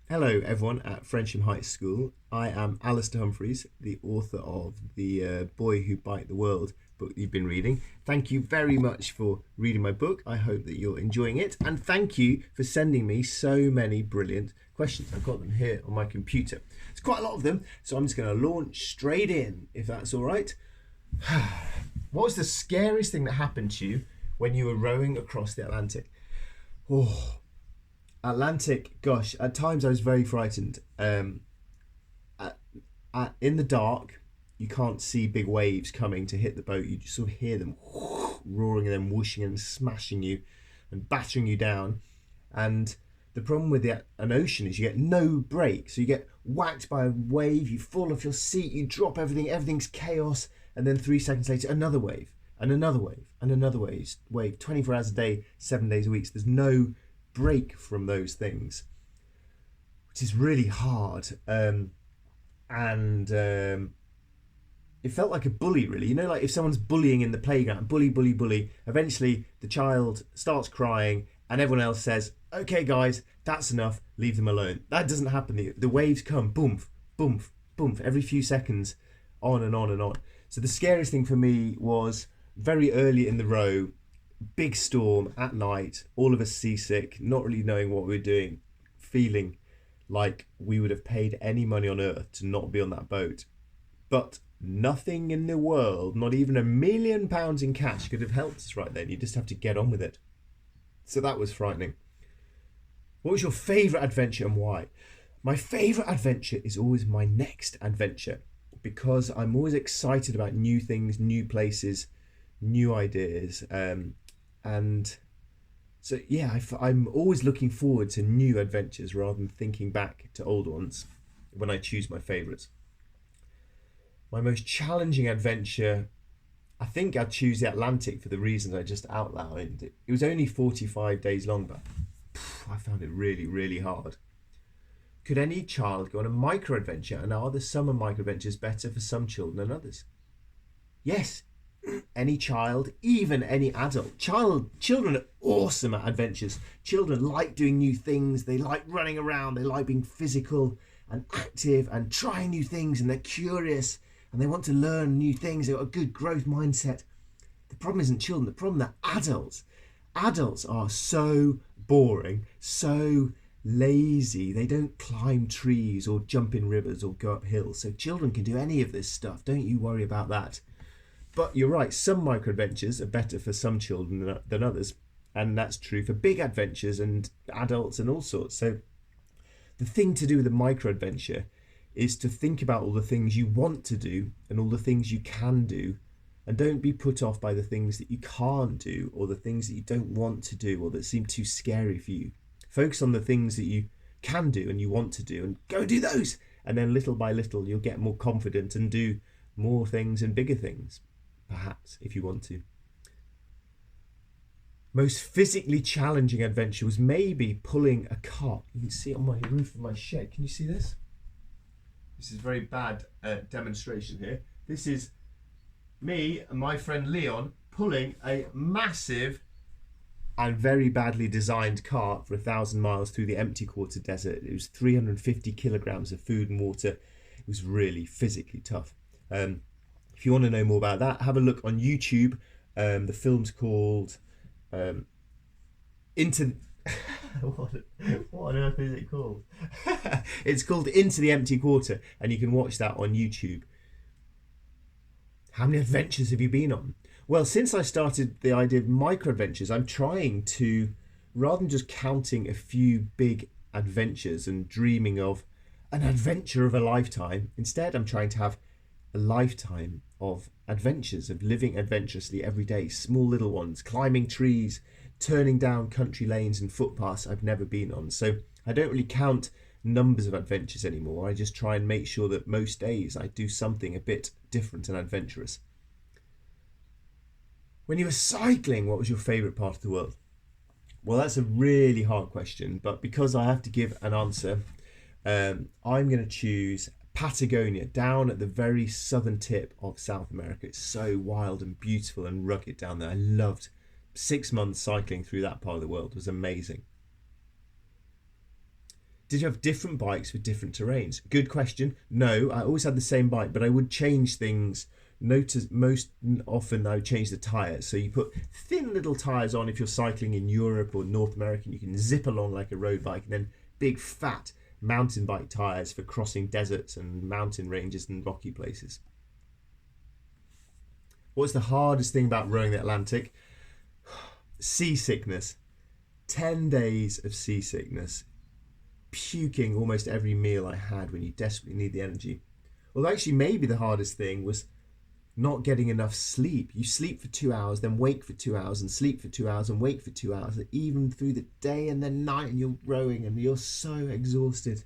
Hello, everyone at Frensham High School. I am Alistair Humphreys, the author of The Boy Who Bite the World book you've been reading. Thank you very much for reading my book. I hope that you're enjoying it. And thank you for sending me so many brilliant questions. I've got them here on my computer. It's quite a lot of them, so I'm just going to launch straight in, if that's all right. What was the scariest thing that happened to you when you were rowing across the Atlantic? Oh, Atlantic, gosh, at times I was very frightened. At, in the dark, you can't see big waves coming to hit the boat. You just sort of hear them roaring and then whooshing and smashing you and battering you down. And the problem with an ocean is you get no break. So you get whacked by a wave, you fall off your seat, you drop everything, everything's chaos. And then 3 seconds later, another wave and another wave and another wave 24 hours a day, 7 days a week. So there's no break from those things, which is really hard. And it felt like a bully, really. You know, like if someone's bullying in the playground, bully. Eventually, the child starts crying, and everyone else says, "Okay, guys, that's enough. Leave them alone." That doesn't happen. The waves come, boom, boom, boom, every few seconds, on and on and on. So the scariest thing for me was very early in the row, big storm at night, all of us seasick, not really knowing what we were doing, feeling like we would have paid any money on earth to not be on that boat. But nothing in the world, not even £1 million in cash, could have helped us right then. You just have to get on with it. So that was frightening. What was your favourite adventure and why? My favourite adventure is always my next adventure, because I'm always excited about new things, new places, new ideas. And so, yeah, I'm always looking forward to new adventures rather than thinking back to old ones when I choose my favourites. My most challenging adventure, I think I'd choose the Atlantic for the reasons I just outlined. It was only 45 days long, but I found it really, really hard. Could any child go on a micro adventure, and are the summer micro adventures better for some children than others? Yes, any child, even any adult. Children are awesome at adventures. Children like doing new things. They like running around. They like being physical and active and trying new things, and they're curious and they want to learn new things. They've got a good growth mindset. The problem isn't children. The problem are adults. Adults are so boring, so lazy. They don't climb trees or jump in rivers or go up hills. So children can do any of this stuff. Don't you worry about that. But you're right, some micro adventures are better for some children than others. And that's true for big adventures and adults and all sorts. So the thing to do with a micro adventure is to think about all the things you want to do and all the things you can do. And don't be put off by the things that you can't do or the things that you don't want to do or that seem too scary for you. Focus on the things that you can do and you want to do and go do those. And then little by little, you'll get more confident and do more things and bigger things. Perhaps, if you want to. Most physically challenging adventure was maybe pulling a cart. You can see it on my roof of my shed. Can you see this? This is a very bad demonstration here. This is me and my friend Leon pulling a massive and very badly designed cart for 1,000 miles through the empty quarter desert. It was 350 kilograms of food and water. It was really physically tough. If you want to know more about that, have a look on YouTube. The film's called Into... what on earth is it called? It's called Into the Empty Quarter, and you can watch that on YouTube. How many adventures have you been on? Well, since I started the idea of micro adventures, I'm trying to, rather than just counting a few big adventures and dreaming of an adventure of a lifetime, instead I'm trying to have a lifetime of adventures, of living adventurously every day, small little ones, climbing trees, turning down country lanes and footpaths I've never been on. So I don't really count numbers of adventures anymore. I just try and make sure that most days I do something a bit different and adventurous. When you were cycling, what was your favourite part of the world? Well, that's a really hard question, but because I have to give an answer, I'm going to choose Patagonia, down at the very southern tip of South America. It's so wild and beautiful and rugged down there. I loved 6 months cycling through that part of the world. It was amazing. Did you have different bikes with different terrains? Good question. No, I always had the same bike, but I would change things. Notice most often I would change the tyres. So you put thin little tyres on if you're cycling in Europe or North America, and you can zip along like a road bike, and then big fat mountain bike tyres for crossing deserts and mountain ranges and rocky places. What's the hardest thing about rowing the Atlantic? Seasickness. 10 days of seasickness. Puking almost every meal I had when you desperately need the energy. Although actually maybe the hardest thing was not getting enough sleep. You sleep for 2 hours, then wake for 2 hours, and sleep for 2 hours, and wake for 2 hours, even through the day and the night, and you're rowing and you're so exhausted.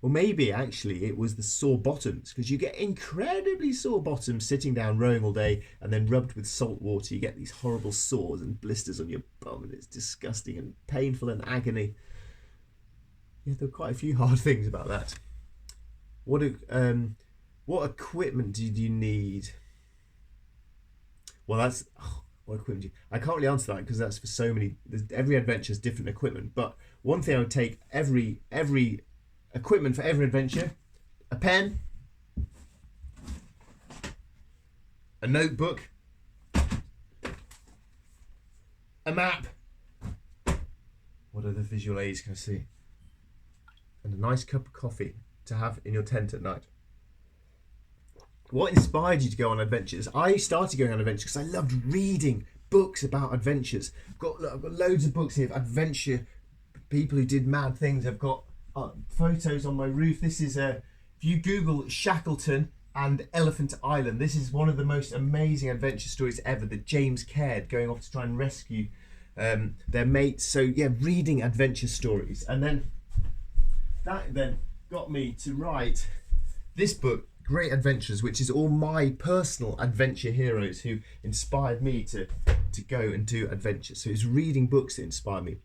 Or maybe actually it was the sore bottoms, because you get incredibly sore bottoms sitting down rowing all day, and then rubbed with salt water you get these horrible sores and blisters on your bum, and it's disgusting and painful and agony. Yeah, there were quite a few hard things about that. What equipment did you need? Well, what equipment do you... I can't really answer that because that's for so many... Every adventure has different equipment. But one thing I would take every equipment for every adventure: a pen, a notebook, a map. What other visual aids can I see? And a nice cup of coffee to have in your tent at night. What inspired you to go on adventures? I started going on adventures because I loved reading books about adventures. I've got loads of books here of adventure, people who did mad things. I've got photos on my roof. This is if you Google Shackleton and Elephant Island, this is one of the most amazing adventure stories ever. The James Caird going off to try and rescue their mates. So yeah, reading adventure stories, and then that then got me to write this book, Great Adventures, which is all my personal adventure heroes who inspired me to go and do adventures. So it's reading books that inspire me.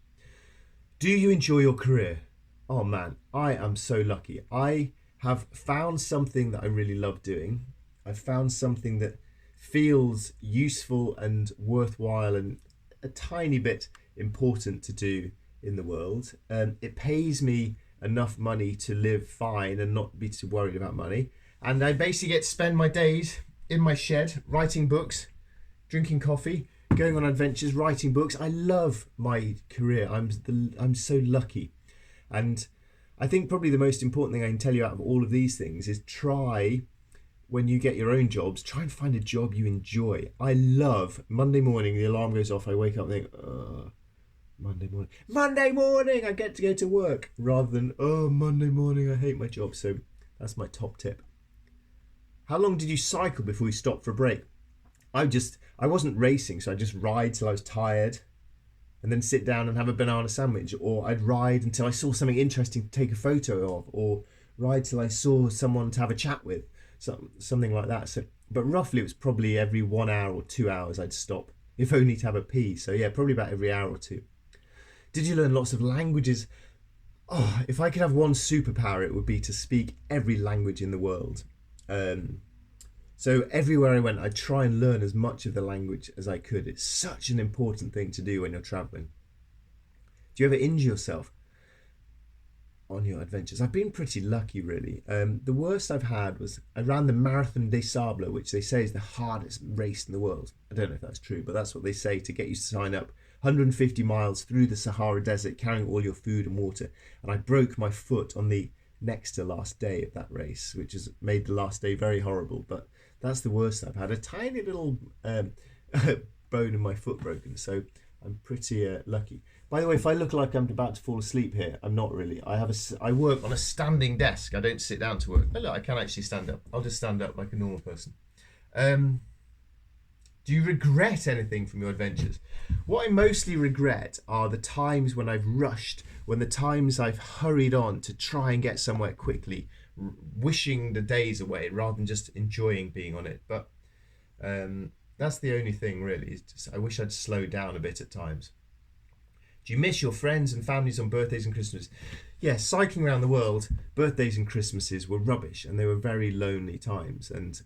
Do you enjoy your career? Oh man, I am so lucky. I have found something that I really love doing. I've found something that feels useful and worthwhile and a tiny bit important to do in the world. It pays me enough money to live fine and not be too worried about money. And I basically get to spend my days in my shed writing books, drinking coffee, going on adventures, writing books. I love my career. I'm so lucky. And I think probably the most important thing I can tell you out of all of these things is try, when you get your own jobs, try and find a job you enjoy. I love Monday morning, the alarm goes off, I wake up and think, Monday morning, I get to go to work, rather than, Monday morning, I hate my job. So that's my top tip. How long did you cycle before you stopped for a break? I wasn't racing, so I'd just ride till I was tired and then sit down and have a banana sandwich, or I'd ride until I saw something interesting to take a photo of, or ride till I saw someone to have a chat with, something like that. So, but roughly it was probably every 1 hour or 2 hours I'd stop, if only to have a pee. So yeah, probably about every hour or two. Did you learn lots of languages? Oh, if I could have one superpower, it would be to speak every language in the world. So everywhere I went, I'd try and learn as much of the language as I could. It's such an important thing to do when you're traveling. Do you ever injure yourself on your adventures? I've been pretty lucky, really. The worst I've had was I ran the Marathon des Sables, which they say is the hardest race in the world. I don't know if that's true, but that's what they say to get you to sign up. 150 miles through the Sahara Desert, carrying all your food and water. And I broke my foot on the next to last day of that race, which has made the last day very horrible. But that's the worst I've had. A tiny little bone in my foot broken, so I'm pretty lucky. By the way, if I look like I'm about to fall asleep here, I'm not really. I work on a standing desk. I don't sit down to work. Oh, look, I can actually stand up. I'll just stand up like a normal person. Do you regret anything from your adventures? What I mostly regret are the times when I've rushed, when the times I've hurried on to try and get somewhere quickly, wishing the days away rather than just enjoying being on it. But that's the only thing really. Is just, I wish I'd slow down a bit at times. Do you miss your friends and families on birthdays and Christmas? Yes, cycling around the world, birthdays and Christmases were rubbish, and they were very lonely times. And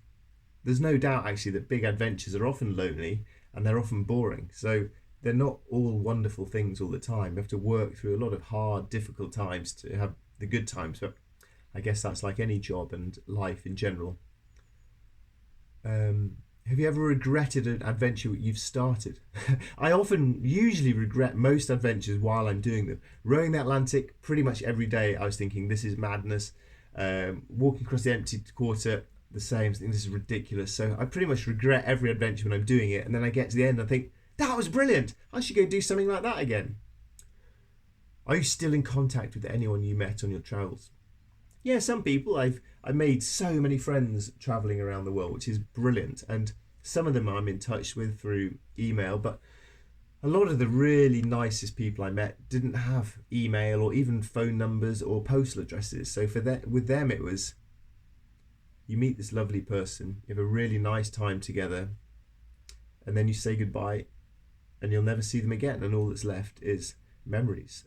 there's no doubt actually that big adventures are often lonely and they're often boring. So they're not all wonderful things all the time. You have to work through a lot of hard, difficult times to have the good times. But I guess that's like any job and life in general. Have you ever regretted an adventure you've started? I usually regret most adventures while I'm doing them. Rowing the Atlantic, pretty much every day I was thinking, this is madness. Walking across the empty quarter, the same. I think this is ridiculous. So I pretty much regret every adventure when I'm doing it. And then I get to the end and I think, that was brilliant. I should go do something like that again. Are you still in contact with anyone you met on your travels? Yeah, some people. I made so many friends traveling around the world, which is brilliant. And some of them I'm in touch with through email, but a lot of the really nicest people I met didn't have email or even phone numbers or postal addresses. So with them, it was, you meet this lovely person, you have a really nice time together, and then you say goodbye, and you'll never see them again, and all that's left is memories.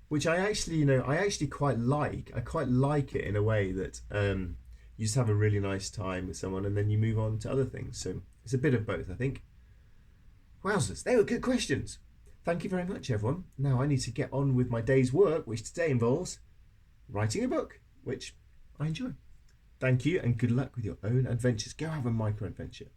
Which I actually quite like. I quite like it in a way that you just have a really nice time with someone and then you move on to other things. So it's a bit of both, I think. Wowzers, they were good questions. Thank you very much, everyone. Now I need to get on with my day's work, which today involves writing a book, which I enjoy. Thank you and good luck with your own adventures. Go have a micro adventure.